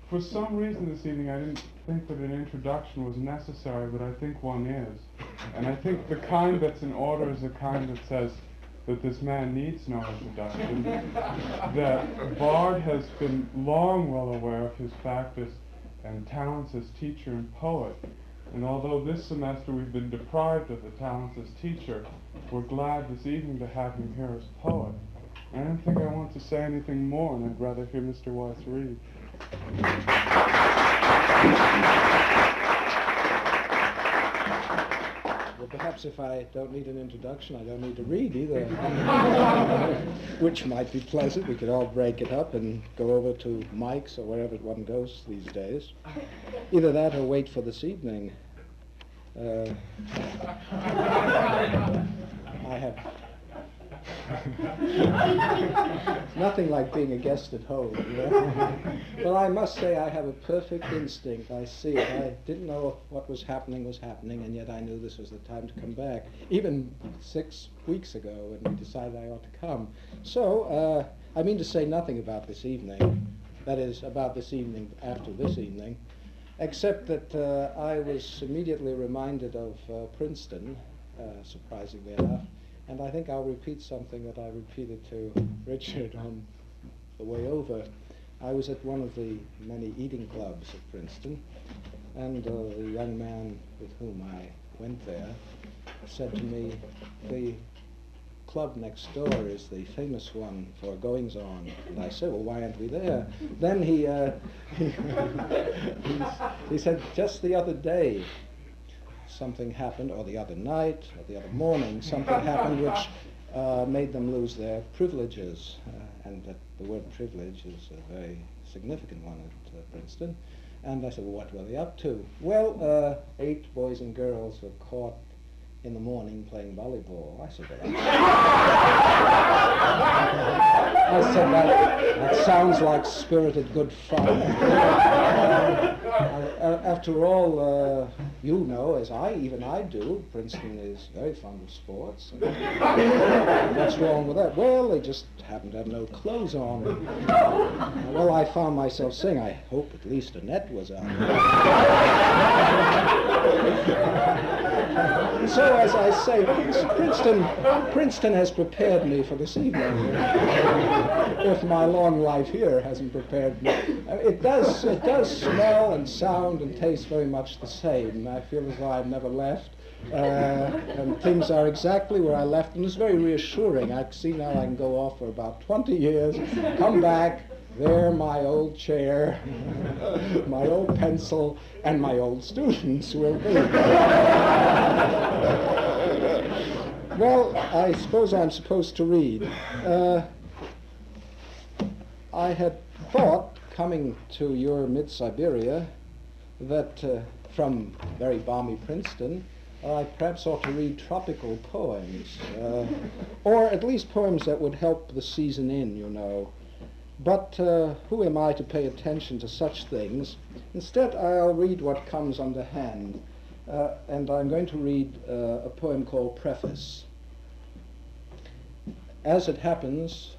For some reason this evening I didn't think that an introduction was necessary, but I think one is. And I think the kind that's in order is the kind that says that this man needs no introduction, that Bard has been long well aware of his factors and talents as teacher and poet. And although this semester we've been deprived of the talents as teacher, we're glad this evening to have him here as poet. I don't think I want to say anything more, and I'd rather hear Mr. Weiss read. Well, perhaps if I don't need an introduction, I don't need to read either. Which might be pleasant. We could all break it up and go over to Mike's or wherever one goes these days. Either that or wait for this evening. I have... Nothing like being a guest at home, you know? But I must say I have a perfect instinct. I see it. I didn't know what was happening, and yet I knew this was the time to come back. Even 6 weeks ago when we decided I ought to come. So, I mean to say nothing about this evening. That is, about this evening after this evening. Except that I was immediately reminded of Princeton, surprisingly enough. And I think I'll repeat something that I repeated to Richard on the way over. I was at one of the many eating clubs at Princeton, and the young man with whom I went there said to me, the club next door is the famous one for goings-on. And I said, well, why aren't we there? Then he said, just the other day, something happened, or the other night, or the other morning, something happened which made them lose their privileges. And that the word privilege is a very significant one at Princeton. And I said, well, what were they up to? Well, 8 boys and girls were caught in the morning playing volleyball. I said, well, that sounds like spirited good fun. After all, you know, as I do, Princeton is very fond of sports. What's wrong with that? Well, they just happen to have no clothes on. Well, I found myself saying, I hope at least a net was on. So, as I say, Princeton has prepared me for this evening. If my long life here hasn't prepared me. It does smell and sound and taste very much the same. I feel as though I've never left. And things are exactly where I left them. It's very reassuring. I see now I can go off for about 20 years, come back, there my old chair, my old pencil, and my old students will be. Well, I suppose I'm supposed to read. I had thought, coming to your mid-Siberia, that from very balmy Princeton, I perhaps ought to read tropical poems, or at least poems that would help the season in, you know. But who am I to pay attention to such things? Instead, I'll read what comes under hand, and I'm going to read a poem called Preface. As it happens,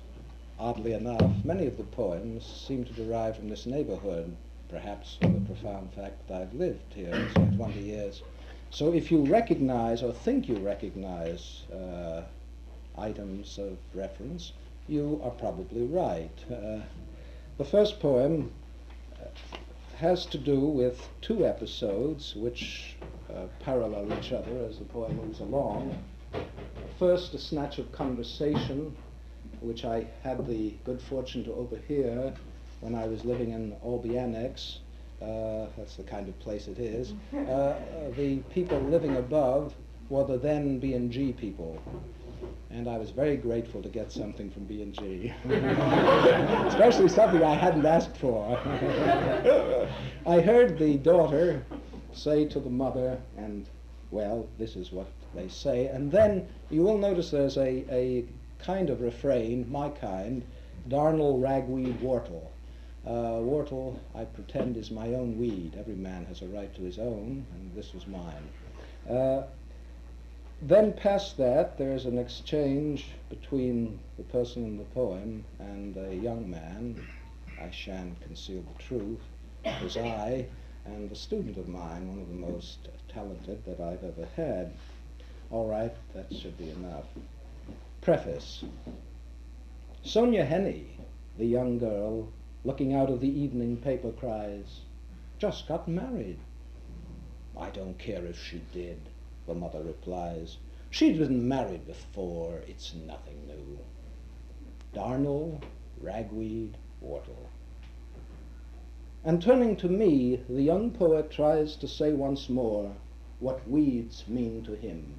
oddly enough, many of the poems seem to derive from this neighborhood, perhaps from the profound fact that I've lived here for 20 years. So if you recognize or think you recognize items of reference, you are probably right. The first poem has to do with 2 episodes which parallel each other as the poem moves along. First, a snatch of conversation which I had the good fortune to overhear when I was living in Albee Annex. That's the kind of place it is. The people living above were the then B&G people. And I was very grateful to get something from B&G. Especially something I hadn't asked for. I heard the daughter say to the mother, and, well, this is what they say. And then you will notice there's a kind of refrain, my kind, darnel ragweed whortle. Whortle, I pretend, is my own weed. Every man has a right to his own, and this was mine. Then past that, there's an exchange between the person in the poem and a young man, I shan't conceal the truth, his eye, and a student of mine, one of the most talented that I've ever had. All right, that should be enough. Preface. Sonia Henney, the young girl, looking out of the evening paper, cries, "Just got married." "I don't care if she did," the mother replies. "She'd been married before. It's nothing new." Darnel, ragweed, whortle. And turning to me, the young poet tries to say once more what weeds mean to him.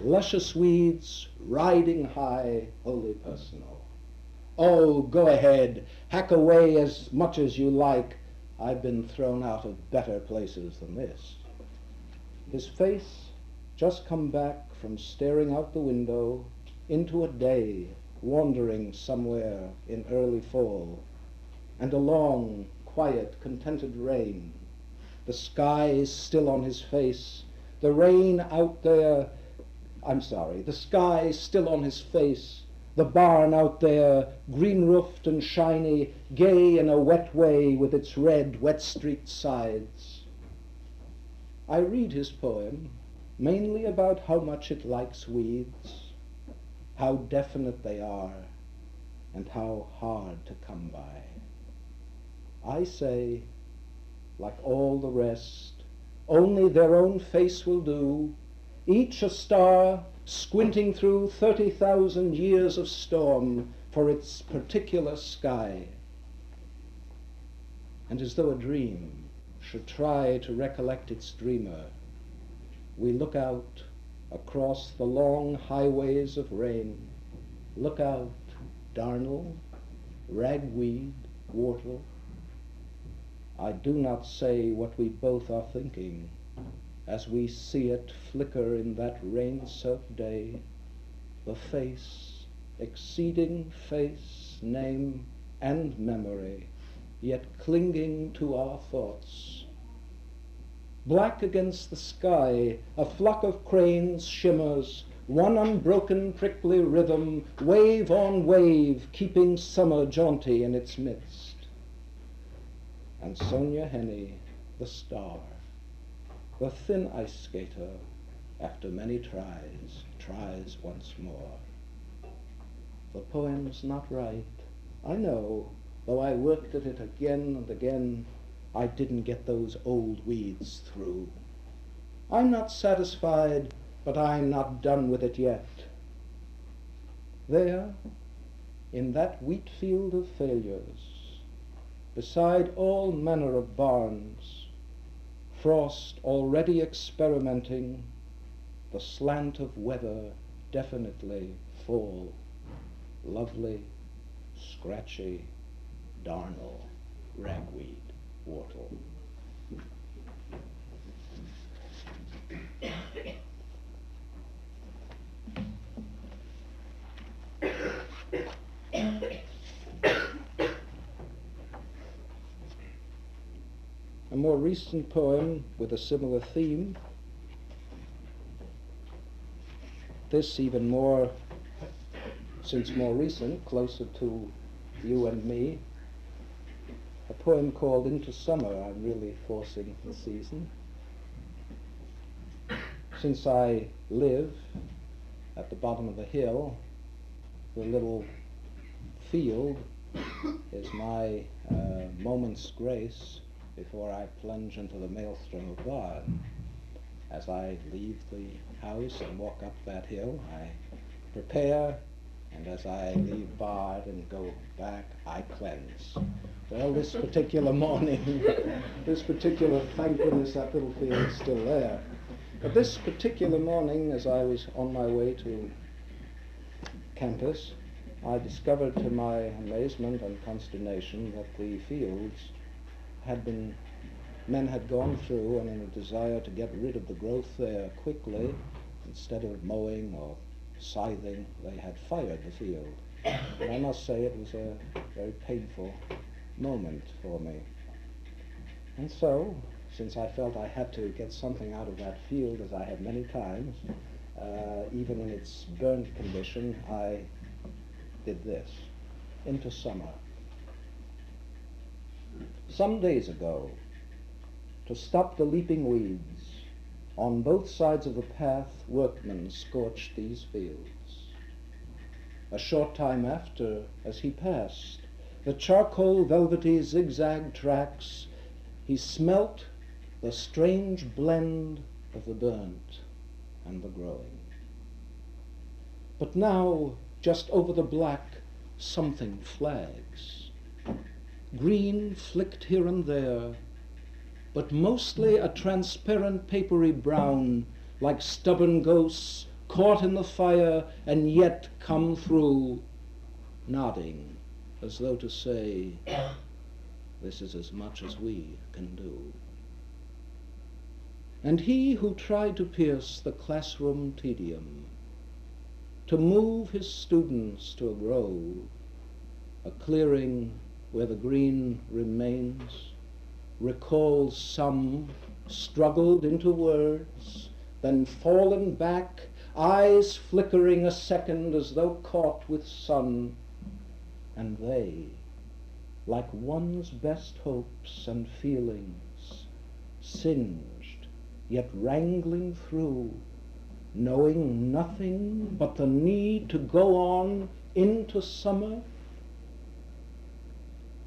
Luscious weeds, riding high, wholly personal. Oh, go ahead, hack away as much as you like. I've been thrown out of better places than this. His face just come back from staring out the window into a day, wandering somewhere in early fall, and a long, quiet, contented rain. The sky is still on his face. The rain out there, the sky is still on his face. The barn out there, green-roofed and shiny, gay in a wet way with its red, wet-streaked sides. I read his poem mainly about how much it likes weeds, how definite they are, and how hard to come by. I say, like all the rest, only their own face will do, each a star squinting through 30,000 years of storm for its particular sky. And as though a dream should try to recollect its dreamer, we look out across the long highways of rain. Look out, darnel, ragweed, whortle. I do not say what we both are thinking as we see it flicker in that rain-soaked day, the face, exceeding face, name, and memory, yet clinging to our thoughts. Black against the sky, a flock of cranes shimmers, one unbroken prickly rhythm, wave on wave, keeping summer jaunty in its midst. And Sonia Henney, the star, the thin ice skater, after many tries once more. The poem's not right, I know, though I worked at it again and again, I didn't get those old weeds through. I'm not satisfied, but I'm not done with it yet. There, in that wheat field of failures, beside all manner of barns, frost already experimenting, the slant of weather definitely fall, lovely, scratchy, darnel, ragweed, whortle. A more recent poem with a similar theme, this even more, since more recent, closer to you and me, a poem called Into Summer. I'm really forcing the season. Since I live at the bottom of the hill, the little field is my moment's grace before I plunge into the maelstrom of barn. As I leave the house and walk up that hill, I prepare, and as I leave barn and go back, I cleanse. Well, this particular morning, this particular, thank goodness that little field is still there. But this particular morning, as I was on my way to campus, I discovered to my amazement and consternation that the fields men had gone through, and in a desire to get rid of the growth there quickly, instead of mowing or scything, they had fired the field. And I must say it was a very painful moment for me. And so, since I felt I had to get something out of that field, as I have many times, even in its burnt condition, I did this, Into Summer. Some days ago, to stop the leaping weeds, on both sides of the path workmen scorched these fields. A short time after, as he passed, the charcoal velvety zigzag tracks, he smelt the strange blend of the burnt and the growing. But now, just over the black, something flags. Green flicked here and there, but mostly a transparent papery brown, like stubborn ghosts caught in the fire and yet come through, nodding as though to say, this is as much as we can do. And he who tried to pierce the classroom tedium, to move his students to a grove, a clearing where the green remains, recalls some struggled into words, then fallen back, eyes flickering a second as though caught with sun, and they, like one's best hopes and feelings, singed, yet wrangling through, knowing nothing but the need to go on into summer,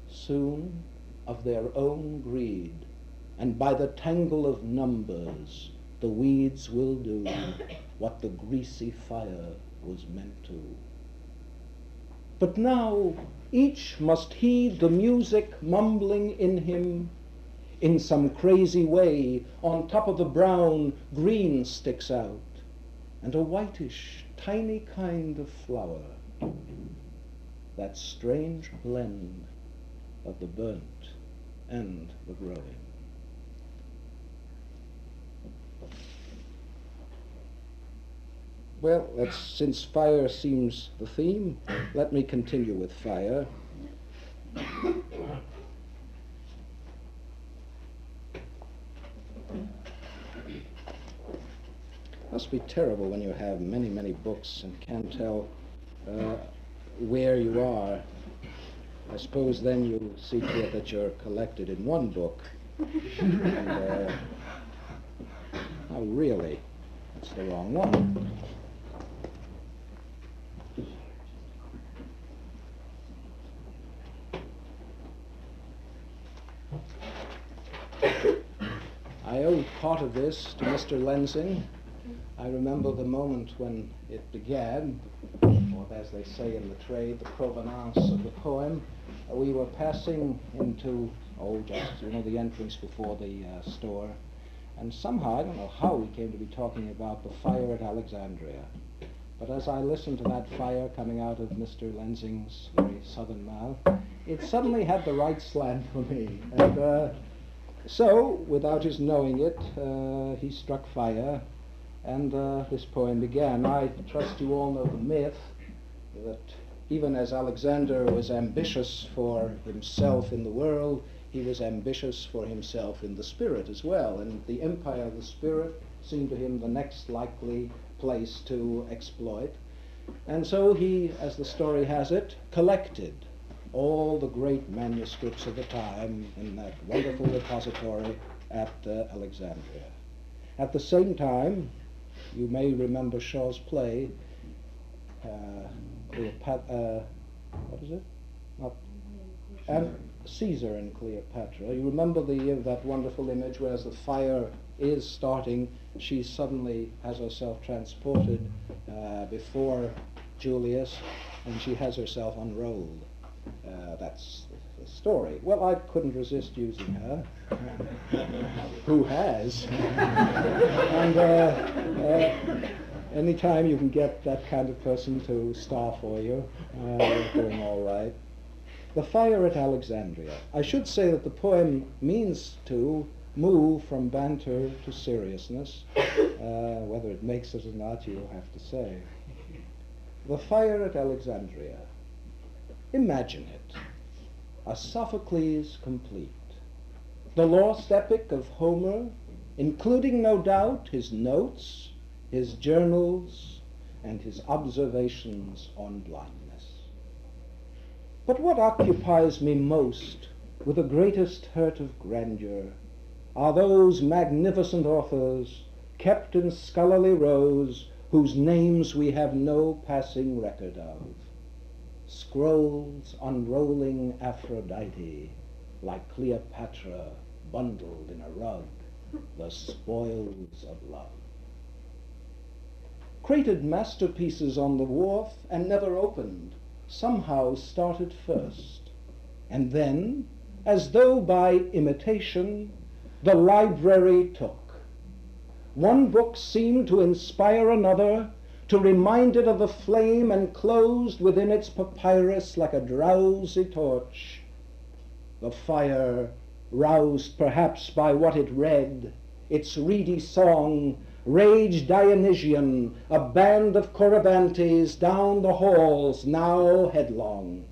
soon of their own greed, and by the tangle of numbers, the weeds will do what the greasy fire was meant to. But now each must heed the music mumbling in him. In some crazy way, on top of the brown, green sticks out, and a whitish, tiny kind of flower, that strange blend of the burnt and the growing. Well, since fire seems the theme, let me continue with fire. Must be terrible when you have many, many books and can't tell where you are. I suppose then you see to it that you're collected in one book. And, oh, really? That's the wrong one. I owe part of this to Mr. Lensing. I remember the moment when it began, or as they say in the trade, the provenance of the poem. We were passing into, the entrance before the store, and somehow, I don't know how we came to be talking about the fire at Alexandria. But as I listened to that fire coming out of Mr. Lensing's very southern mouth, it suddenly had the right slant for me. And so, without his knowing it, he struck fire, and this poem began. I trust you all know the myth that even as Alexander was ambitious for himself in the world, he was ambitious for himself in the spirit as well, and the empire of the spirit seemed to him the next likely place to exploit. And so he, as the story has it, collected all the great manuscripts of the time in that wonderful repository at Alexandria. At the same time, you may remember Shaw's play, Caesar and Cleopatra. You remember that wonderful image where as the fire is starting, she suddenly has herself transported before Julius, and she has herself unrolled. That's the story. Well, I couldn't resist using her. Who has? And anytime you can get that kind of person to star for you, you're doing all right. The fire at Alexandria. I should say that the poem means to move from banter to seriousness. Whether it makes it or not, you have to say. The fire at Alexandria. Imagine it. A Sophocles complete. The lost epic of Homer, including no doubt his notes, his journals, and his observations on blindness. But what occupies me most with the greatest hurt of grandeur, are those magnificent authors kept in scholarly rows whose names we have no passing record of. Scrolls unrolling Aphrodite, like Cleopatra bundled in a rug, the spoils of love. Crated masterpieces on the wharf and never opened, somehow started first, and then, as though by imitation, the library took. One book seemed to inspire another, to remind it of the flame enclosed within its papyrus like a drowsy torch. The fire, roused perhaps by what it read, its reedy song, raged Dionysian, a band of Corybantes down the halls, now headlong.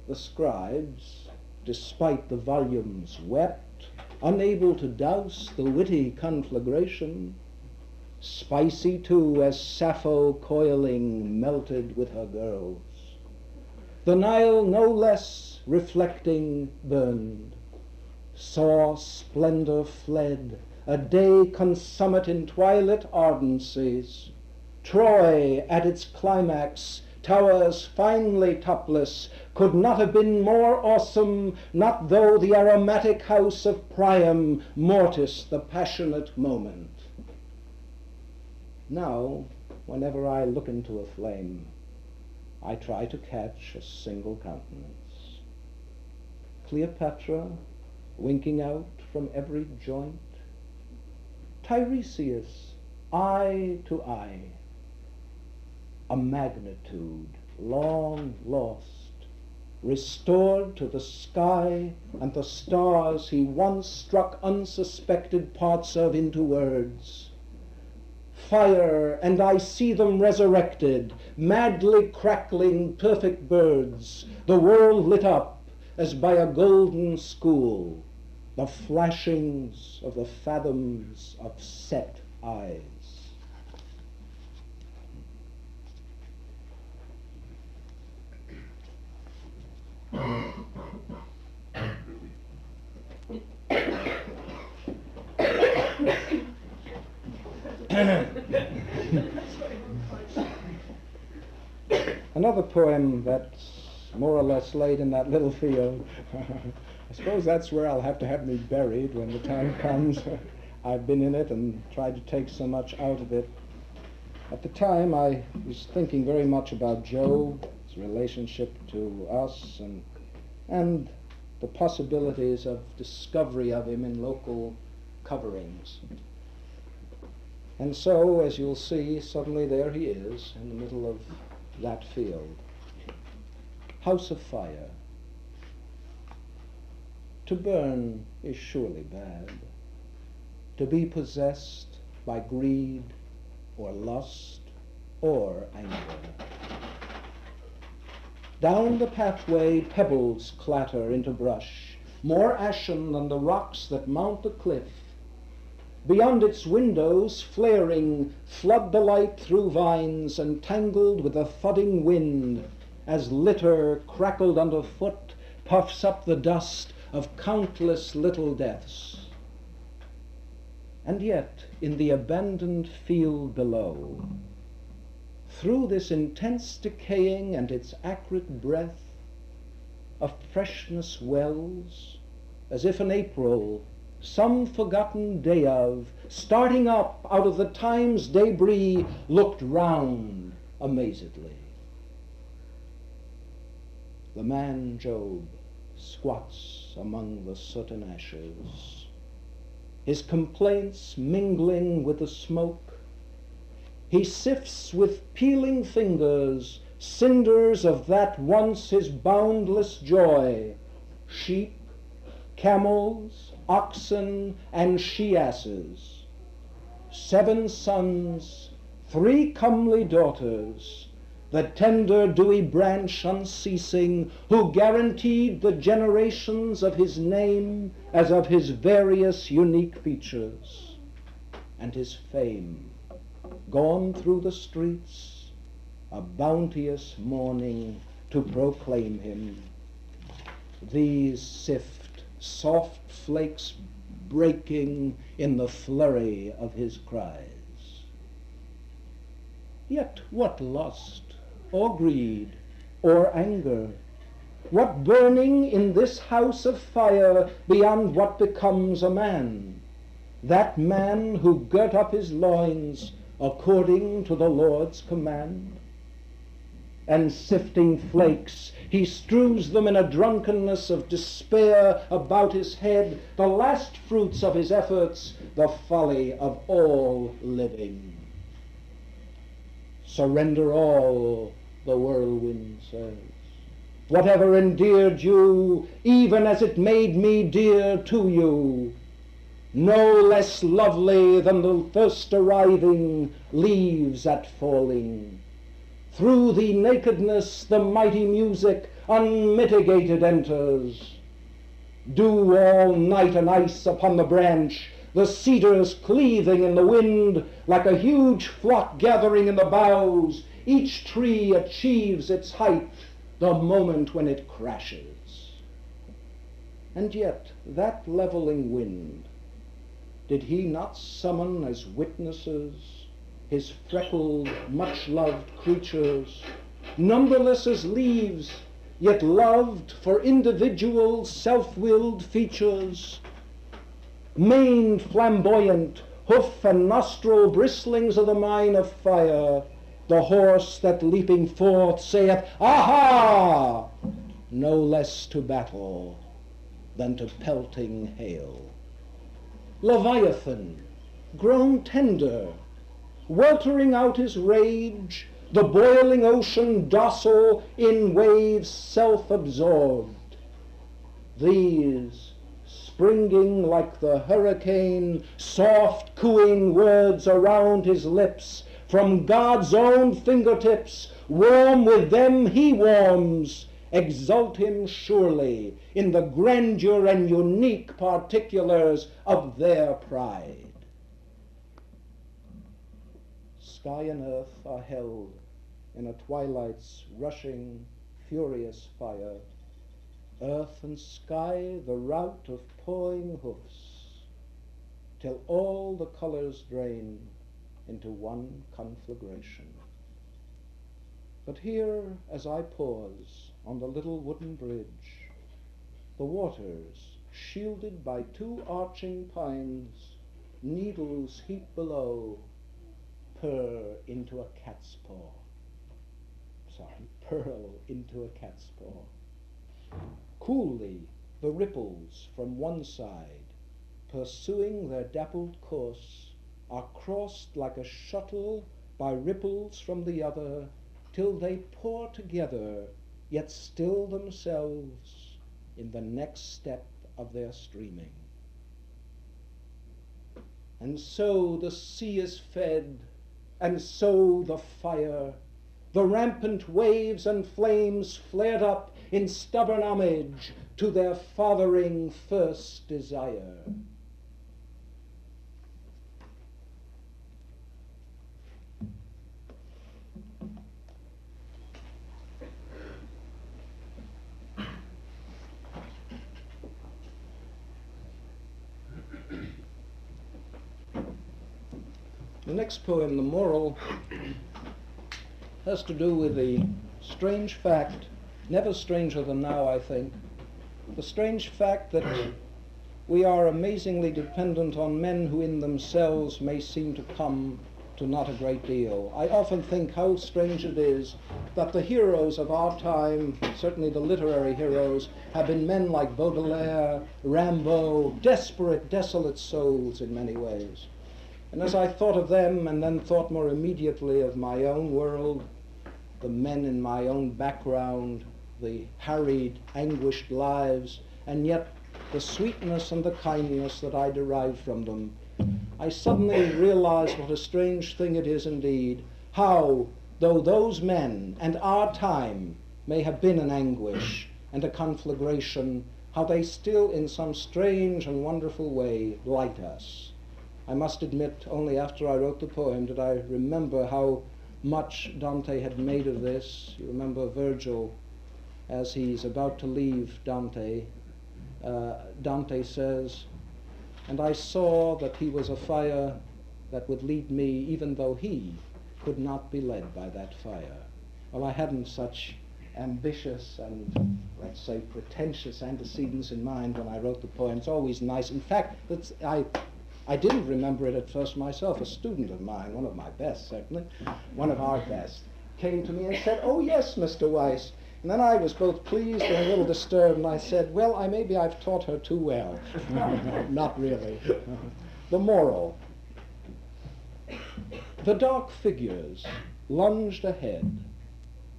The scribes, despite the volumes, wept, unable to douse the witty conflagration, spicy too as Sappho coiling melted with her girls. The Nile no less reflecting burned, saw splendor fled, a day consummate in twilight ardencies. Troy at its climax, towers finely topless, could not have been more awesome, not though the aromatic house of Priam mortised the passionate moment. Now, whenever I look into a flame, I try to catch a single countenance. Cleopatra, winking out from every joint. Tiresias, eye to eye. A magnitude long lost, restored to the sky and the stars he once struck unsuspected parts of into words. Fire, and I see them resurrected, madly crackling perfect birds, the world lit up as by a golden school, the flashings of the fathoms of set eyes. Another poem that's more or less laid in that little field. I suppose that's where I'll have to have me buried when the time comes. I've been in it and tried to take so much out of it. At the time, I was thinking very much about Joe, his relationship to us, and the possibilities of discovery of him in local coverings. And so, as you'll see, suddenly there he is in the middle of that field. House of fire. To burn is surely bad. To be possessed by greed or lust or anger. Down the pathway pebbles clatter into brush, more ashen than the rocks that mount the cliff. Beyond its windows, flaring, flood the light through vines entangled with a thudding wind, as litter crackled underfoot puffs up the dust of countless little deaths. And yet, in the abandoned field below, through this intense decaying and its acrid breath, a freshness wells, as if in April, some forgotten day of, starting up out of the time's debris, looked round amazedly. The man Job squats among the soot and ashes, his complaints mingling with the smoke. He sifts with peeling fingers cinders of that once his boundless joy, sheep, camels, oxen, and she-asses, 7 sons, 3 comely daughters, the tender dewy branch unceasing, who guaranteed the generations of his name as of his various unique features, and his fame, gone through the streets, a bounteous morning to proclaim him. these sift, soft flakes breaking in the flurry of his cries. Yet what lust, or greed, or anger, what burning in this house of fire beyond what becomes a man? That man who girt up his loins according to the Lord's command? And sifting flakes, he strews them in a drunkenness of despair about his head, the last fruits of his efforts, the folly of all living. Surrender all, the whirlwind says. Whatever endeared you, even as it made me dear to you, no less lovely than the first arriving leaves at falling. Through the nakedness the mighty music unmitigated enters. Dew all night and ice upon the branch, the cedars cleaving in the wind, like a huge flock gathering in the boughs. Each tree achieves its height the moment when it crashes. And yet that leveling wind, did he not summon as witnesses his freckled, much-loved creatures, numberless as leaves, yet loved for individual, self-willed features, maned flamboyant, hoof and nostril bristlings of the mine of fire, the horse that leaping forth saith, Aha! No less to battle than to pelting hail. Leviathan, grown tender, weltering out his rage, the boiling ocean docile in waves self-absorbed. These, springing like the hurricane, soft cooing words around his lips, from God's own fingertips, warm with them he warms, exalt him surely in the grandeur and unique particulars of their pride. Sky and earth are held in a twilight's rushing, furious fire. Earth and sky the rout of pawing hoofs, till all the colors drain into one conflagration. But here, as I pause on the little wooden bridge, the waters, shielded by two arching pines, needles heaped below, purl into a cat's paw. Coolly, the ripples from one side, pursuing their dappled course, are crossed like a shuttle by ripples from the other, till they pour together, yet still themselves in the next step of their streaming. And so the sea is fed, and so the fire, the rampant waves and flames flared up in stubborn homage to their fathering first desire. The next poem, The Moral, has to do with the strange fact, never stranger than now, I think, the strange fact that we are amazingly dependent on men who in themselves may seem to come to not a great deal. I often think how strange it is that the heroes of our time, certainly the literary heroes, have been men like Baudelaire, Rimbaud, desperate, desolate souls in many ways. And as I thought of them and then thought more immediately of my own world, the men in my own background, the harried, anguished lives, and yet the sweetness and the kindness that I derived from them, I suddenly realized what a strange thing it is indeed, how, though those men and our time may have been an anguish and a conflagration, how they still in some strange and wonderful way light us. I must admit, only after I wrote the poem did I remember how much Dante had made of this. You remember Virgil, as he's about to leave Dante, Dante says, "And I saw that he was a fire that would lead me, even though he could not be led by that fire." Well, I hadn't such ambitious and, let's say, pretentious antecedents in mind when I wrote the poem. It's always nice. In fact, I didn't remember it at first myself. A student of mine, one of my best certainly, one of our best, came to me and said, "Oh yes, Mr. Weiss." And then I was both pleased and a little disturbed, and I said, "Well, maybe I've taught her too well." Not really. The moral. The dark figures lunged ahead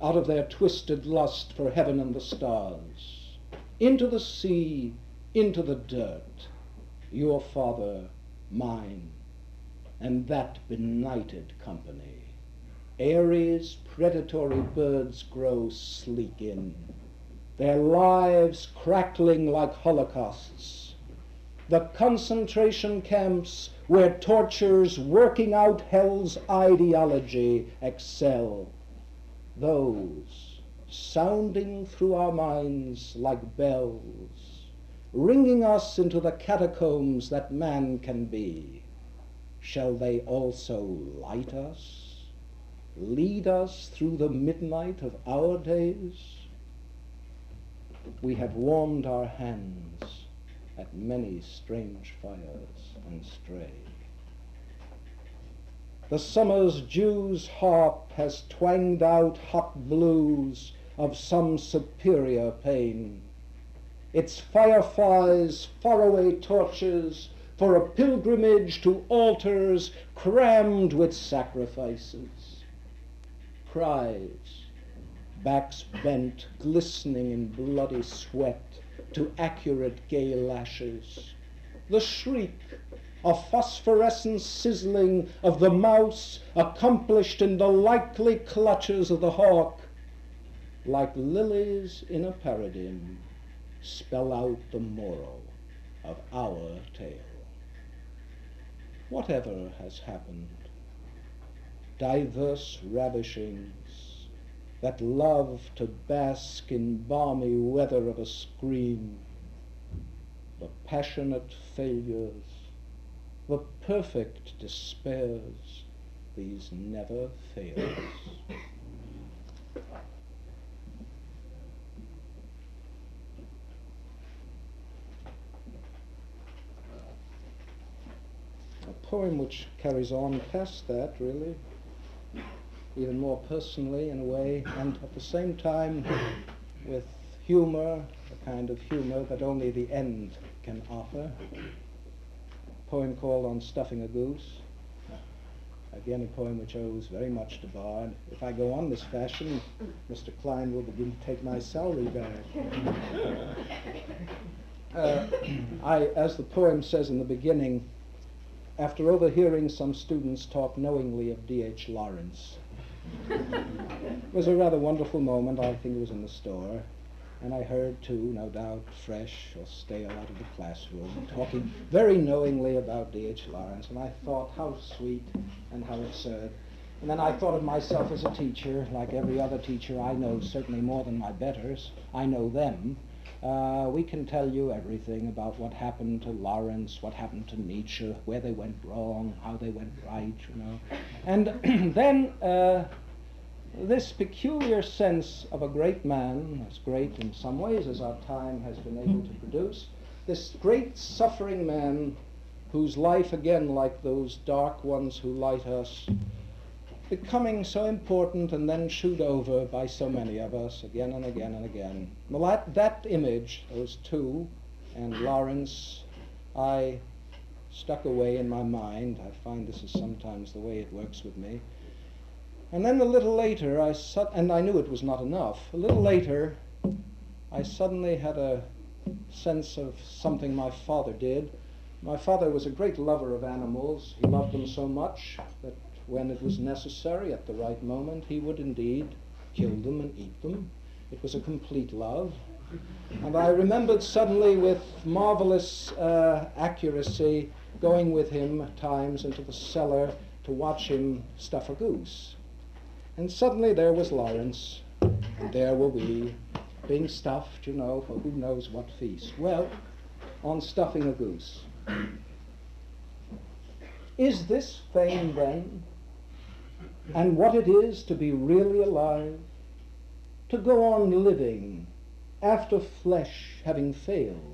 out of their twisted lust for heaven and the stars, into the sea, into the dirt, your father, mine, and that benighted company. Ares' predatory birds grow sleek in, their lives crackling like holocausts. The concentration camps where tortures working out hell's ideology excel. Those sounding through our minds like bells, ringing us into the catacombs that man can be. Shall they also light us? Lead us through the midnight of our days? We have warmed our hands at many strange fires and strayed. The summer's dew's harp has twanged out hot blues of some superior pain. Its fireflies faraway torches for a pilgrimage to altars crammed with sacrifices. Cries, backs bent, glistening in bloody sweat to accurate gay lashes. The shriek, a phosphorescent sizzling of the mouse accomplished in the likely clutches of the hawk, like lilies in a paradigm, spell out the moral of our tale. Whatever has happened, diverse ravishings that love to bask in balmy weather of a scream, the passionate failures, the perfect despairs, these never fails. A poem which carries on past that, really, even more personally in a way, and at the same time with humor, a kind of humor that only the end can offer. A poem called On Stuffing a Goose. Again, a poem which owes very much to Bard. If I go on this fashion, Mr. Klein will begin to take my salary back. As the poem says in the beginning, after overhearing some students talk knowingly of D.H. Lawrence, it was a rather wonderful moment. I think it was in the store, and I heard too, no doubt, fresh or stale out of the classroom, talking very knowingly about D.H. Lawrence, and I thought, how sweet and how absurd. And then I thought of myself as a teacher. Like every other teacher I know, certainly more than my betters, I know them. We can tell you everything about what happened to Lawrence, what happened to Nietzsche, where they went wrong, how they went right, you know. And then this peculiar sense of a great man, as great in some ways as our time has been able to produce, this great suffering man whose life, again, like those dark ones who light us, becoming so important and then chewed over by so many of us again and again and again. Well, that image, those two, and Lawrence, I stuck away in my mind. I find this is sometimes the way it works with me. And then a little later, and I knew it was not enough, a little later, I suddenly had a sense of something my father did. My father was a great lover of animals. He loved them so much that when it was necessary, at the right moment, he would indeed kill them and eat them. It was a complete love. And I remembered suddenly with marvelous accuracy going with him at times into the cellar to watch him stuff a goose. And suddenly there was Lawrence, and there were we, being stuffed, you know, for who knows what feast. Well, on stuffing a goose. Is this fame then, and what it is to be really alive, to go on living after flesh having failed,